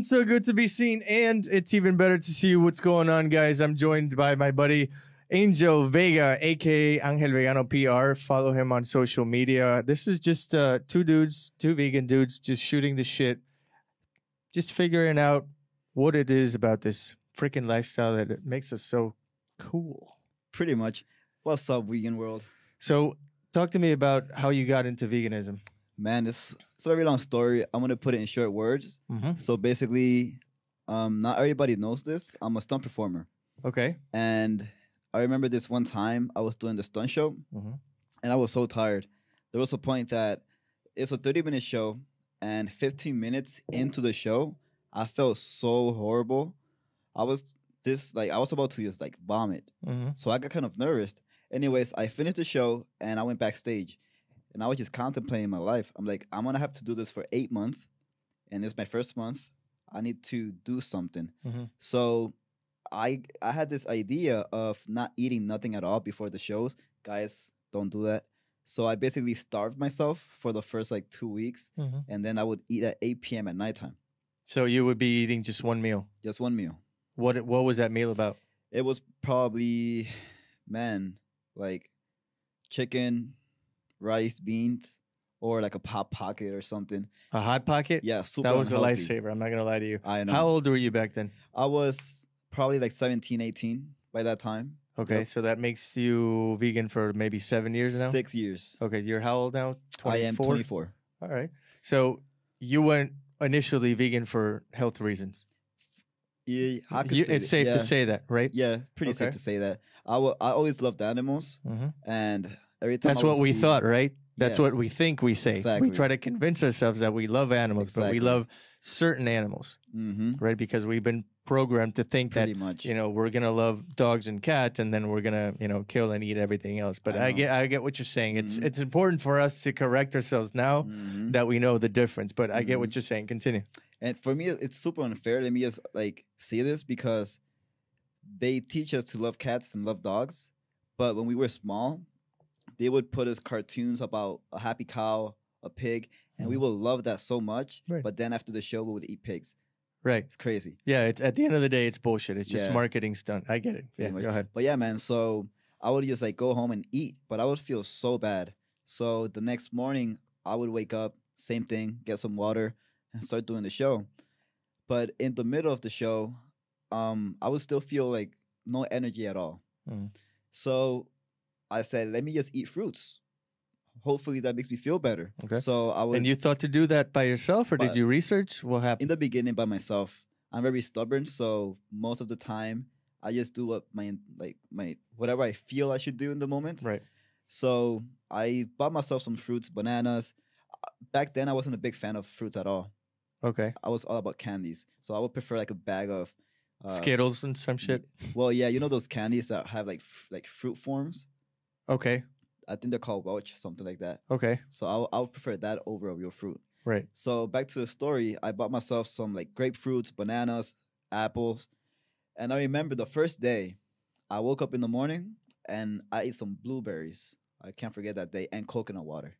So good to be seen, and it's even better to see what's going on, guys. I'm joined by my buddy Angel Vega, aka Angel Vegano PR. Follow him on social media. This is just two vegan dudes, just shooting the shit, just figuring out what it is about this freaking lifestyle that it makes us so cool. Pretty much. What's up, vegan world? So, talk to me about how you got into veganism. Man, it's a very long story. I'm gonna put it in short words. So basically, not everybody knows this. I'm a stunt performer, Okay. and I remember this one time I was doing the stunt show, and I was so tired. There was a point that it's a 30-minute show, and 15 minutes into the show, I felt so horrible. I was about to just like vomit. So I got kind of nervous. Anyways, I finished the show and I went backstage. And I was just contemplating my life. I'm like, I'm gonna have to do this for 8 months, and it's my first month. I need to do something. So I had this idea of not eating nothing at all before the shows. Guys, don't do that. So I basically starved myself for the first like 2 weeks, and then I would eat at 8 p.m. at nighttime. So you would be eating just one meal. Just one meal. What was that meal about? It was probably, man, like chicken, rice, beans, or like a Hot Pocket or something. A Hot Pocket? Yeah, super That was unhealthy. a lifesaver. I'm not going to lie to you. I know. How old were you back then? I was probably like 17, 18 by that time. Okay, so that makes you vegan for maybe 7 years now? 6 years. Okay, you're how old now? 24? I am 24. All right. So you went initially vegan for health reasons. Yeah, I could say it's safe to say that, right? Yeah, pretty safe to say that. I always loved animals, and every time That's what we thought, right? That's Yeah. what we think we say. Exactly. We try to convince ourselves that we love animals, but we Exactly. love certain animals, right? Because we've been programmed to think Pretty that much. we're gonna love dogs and cats, and then we're gonna kill and eat everything else. But I get what you're saying. It's important for us to correct ourselves now that we know the difference. But I get what you're saying. Continue. And for me, it's super unfair. Let me just like say this because they teach us to love cats and love dogs, but when we were small, they would put us cartoons about a happy cow, a pig, and we would love that so much. Right. But then after the show, we would eat pigs. Right. It's crazy. Yeah. It's at the end of the day, it's bullshit. It's just Yeah. marketing stunt. I get it. Yeah. Pretty much. Go ahead. But yeah, man. So I would just like go home and eat, but I would feel so bad. So the next morning, I would wake up, same thing, get some water, and start doing the show. But in the middle of the show, I would still feel like no energy at all. So I said, let me just eat fruits. Hopefully that makes me feel better. Okay. So I would. And you thought to do that by yourself, or did But- you research what In happened? the beginning by myself. I'm very stubborn, so most of the time I just do what my whatever I feel I should do in the moment. Right. So I bought myself some fruits, bananas. Back then I wasn't a big fan of fruits at all. Okay. I was all about candies. So I would prefer like a bag of Skittles and some shit. Well, yeah, you know those candies that have like fruit forms? Okay. I think they're called Welch, something like that. Okay. So I would prefer that over a real fruit. Right. So back to the story, I bought myself some like grapefruits, bananas, apples. And I remember the first day, I woke up in the morning and I ate some blueberries. I can't forget that day. And coconut water.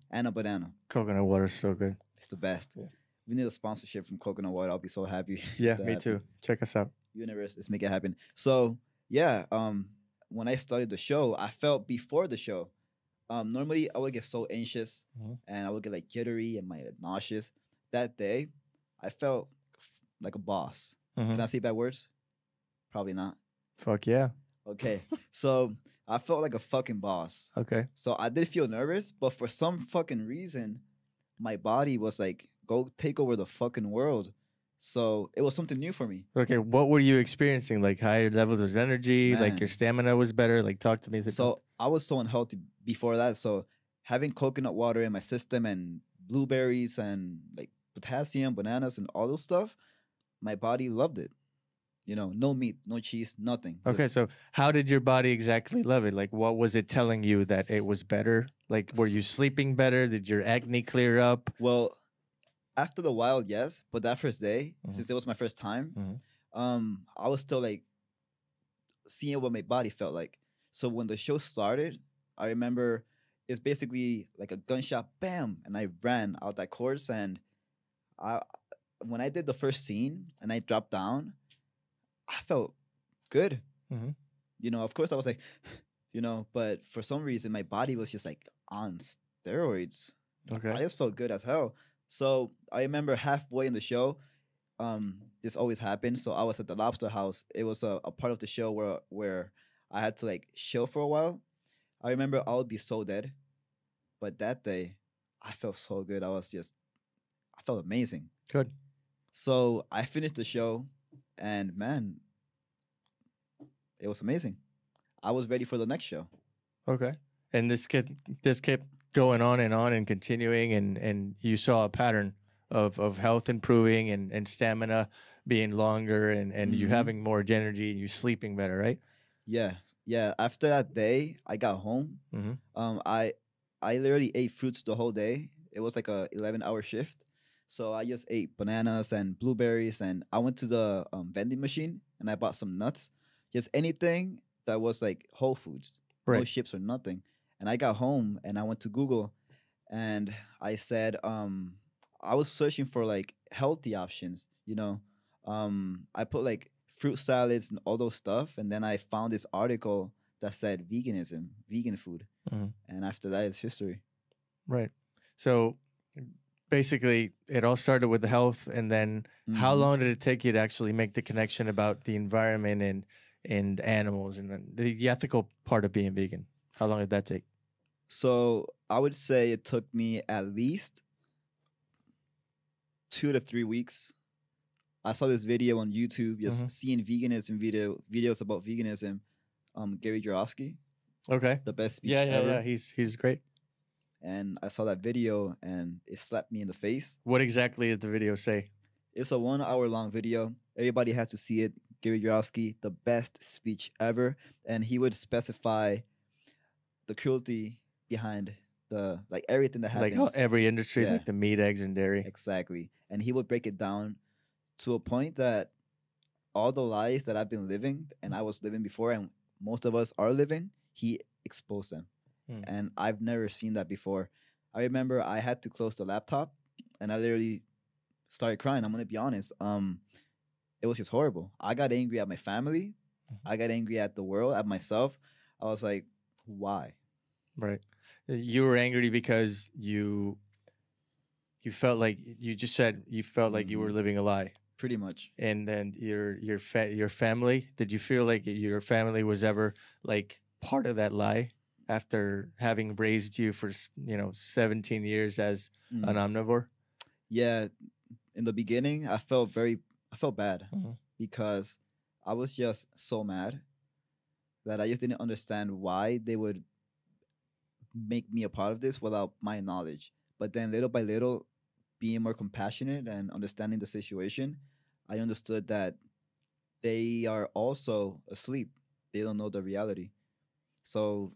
And a banana. Coconut water is so good. It's the best. Yeah. We need a sponsorship from coconut water. I'll be so happy. Yeah, if that me happens. too. Check us out. Universe, let's make it happen. So yeah, when I started the show, I felt before the show, normally I would get so anxious and I would get like jittery and nauseous. That day, I felt like a boss. Can I say bad words? Probably not. Fuck yeah. Okay, so I felt like a fucking boss. Okay. So I did feel nervous, but for some fucking reason, my body was like, go take over the fucking world. So it was something new for me. Okay. What were you experiencing? Like higher levels of energy? Like Man. your stamina was better? Like talk to me. So I was so unhealthy before that. So having coconut water in my system and blueberries and like potassium, bananas, and all those stuff, my body loved it. You know, no meat, no cheese, nothing. Okay, Just- so how did your body exactly love it? Like, what was it telling you that it was better? Like, were you sleeping better? Did your acne clear up? well, after the while, yes, but that first day, Mhm. since it was my first time, Mhm. I was still like seeing what my body felt like. So when the show started, I remember it's basically like a gunshot, bam, and I ran out that course. And I, when I did the first scene and I dropped down, I felt good. Mm-hmm. You know, of course I was like, you know, but for some reason my body was just like on steroids. Okay. I just felt good as hell. So I remember halfway in the show, this always happened. So I was at the Lobster House. It was a part of the show where I had to like chill for a while. I remember I would be so dead, but that day I felt so good. I felt amazing. Good. So I finished the show, and man, it was amazing. I was ready for the next show. Okay. And this kept going on and continuing, and you saw a pattern of health improving and stamina being longer and you Mhm. having more energy and you sleeping better, right? Yeah, yeah. After that day, I got home. Mm-hmm. I literally ate fruits the whole day. It was like a 11-hour shift, so I just ate bananas and blueberries, and I went to the vending machine and I bought some nuts, just anything that was like Whole Foods, no Right. chips or nothing. And I got home and I went to Google, and I said, I was searching for like healthy options, you know. I put like fruit salads and all those stuff, and then I found this article that said veganism, vegan food, Mhm. and after that, it's history. Right. So basically, it all started with the health, and then how Mhm. long did it take you to actually make the connection about the environment and animals and then the ethical part of being vegan? How long did that take? So I would say it took me at least 2 to 3 weeks. I saw this video on YouTube, just Mhm. seeing veganism videos about veganism. Gary Jarosky, Okay. the best speech Yeah, yeah, ever. yeah. He's great. And I saw that video and it slapped me in the face. What exactly did the video say? It's a 1 hour long video. Everybody has to see it. Gary Jarosky, the best speech ever. And he would specify the cruelty behind the like everything that Like happens. every industry, Yeah. like the meat, eggs, and dairy. Exactly. And he would break it down to a point that all the lies that I've been living and I was living before and most of us are living, he exposed them. Hmm. And I've never seen that before. I remember I had to close the laptop and I literally started crying. I'm gonna be honest. It was just horrible. I got angry at my family. I got angry at the world, at myself. I was like, why? Right. You were angry because you felt like you just said you felt like you were Mhm. living a lie. Pretty much. And then your family, did you feel like your family was ever like part of that lie after having raised you for 17 years as an Mm. omnivore? Yeah, in the beginning, I felt bad Mhm. because I was just so mad that I just didn't understand why they would make me a part of this without my knowledge. But then little by little, being more compassionate and understanding the situation, I understood that they are also asleep. They don't know the reality. So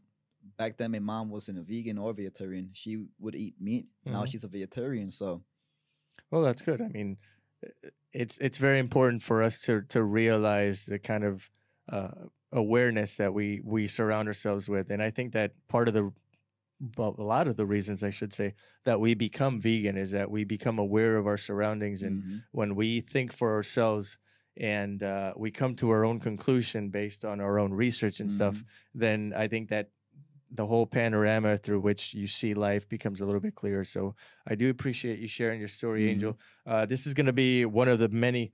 back then, my mom wasn't a vegan or vegetarian. She would eat meat. Now Mhm. she's a vegetarian. So Well, that's good. I mean, it's very important for us to realize the kind of awareness that we surround ourselves with, and I think that part of the well, a lot of the reasons I should say that we become vegan is that we become aware of our surroundings, and mhm, when we think for ourselves and we come to our own conclusion based on our own research and stuff, mhm. then I think that the whole panorama through which you see life becomes a little bit clearer. So I do appreciate you sharing your story, Mhm. Angel. This is going to be one of the many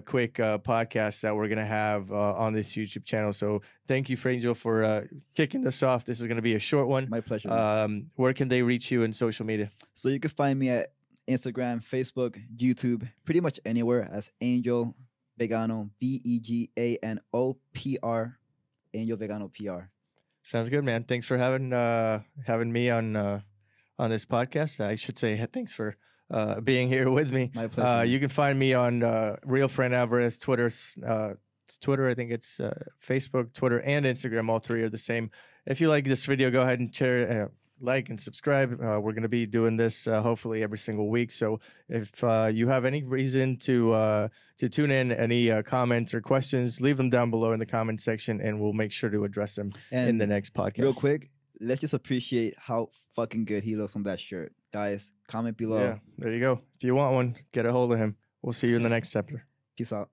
quick podcasts that we're going to have on this YouTube channel. So thank you, Angel, for kicking this off. This is going to be a short one. My pleasure. Man. Where can they reach you in social media? So you can find me at Instagram, Facebook, YouTube, pretty much anywhere as Angel Vegano, VEGANOPR, Angel Vegano PR. Sounds good, man. Thanks for having me on this podcast. I should say thanks for being here with me. My pleasure. Man. You can find me on Real Friend Alvarez, Twitter. Twitter, I think it's Facebook, Twitter, and Instagram. All three are the same. If you like this video, go ahead and share. like and subscribe. We're going to be doing this hopefully every single week. So if you have any reason to tune in, any comments or questions, leave them down below in the comment section, and we'll make sure to address them in the next podcast. Real quick, let's just appreciate how fucking good he looks on that shirt. Guys, comment below. Yeah, there you go. If you want one, get a hold of him. We'll see you in the next chapter. Peace out.